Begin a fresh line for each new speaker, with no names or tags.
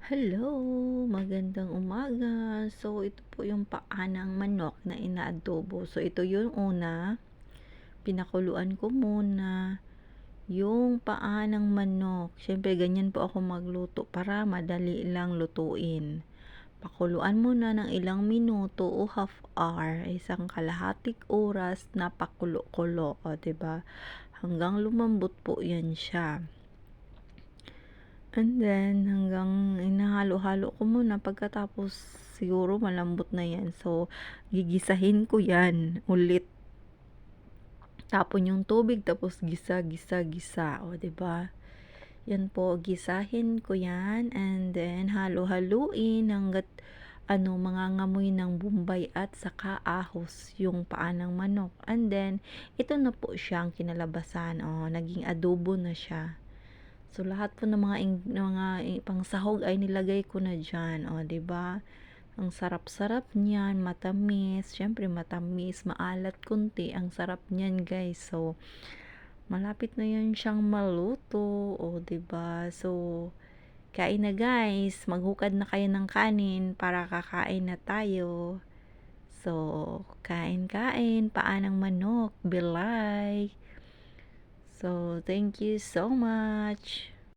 Hello, magandang umaga. So, ito po yung paa ng manok na inaadobo. So, ito yung una, pinakuluan ko muna yung paa ng manok. Siyempre, ganyan po ako magluto para madali lang lutuin. Pakuluan muna ng ilang minuto o half hour, isang kalahating oras na pakulo-kulo, o 'di ba? Hanggang lumambot po 'yan siya. And then, hanggang inahalo-halo ko muna pagkatapos siguro malambot na yan. So, gigisahin ko yan ulit. Tapon yung tubig, tapos gisa, gisa, gisa. O, 'di ba? Yan po, gisahin ko yan. And then, halo-haluin hanggat mangangamoy ng bombay at saka ahos yung paa ng manok. And then, ito na po siyang kinalabasan. O, naging adobo na siya. So, lahat po ng pangsahog ay nilagay ko na diyan, oh, 'di ba? Ang sarap-sarap niyan, matamis. Siyempre matamis, maalat konti. Ang sarap niyan, guys. So, malapit na 'yan siyang maluto, oh, 'di ba? So, kain na, guys. Maghukad na kayo ng kanin para kakain na tayo. So, kain-kain, paa ng manok, bilay. So, thank you so much.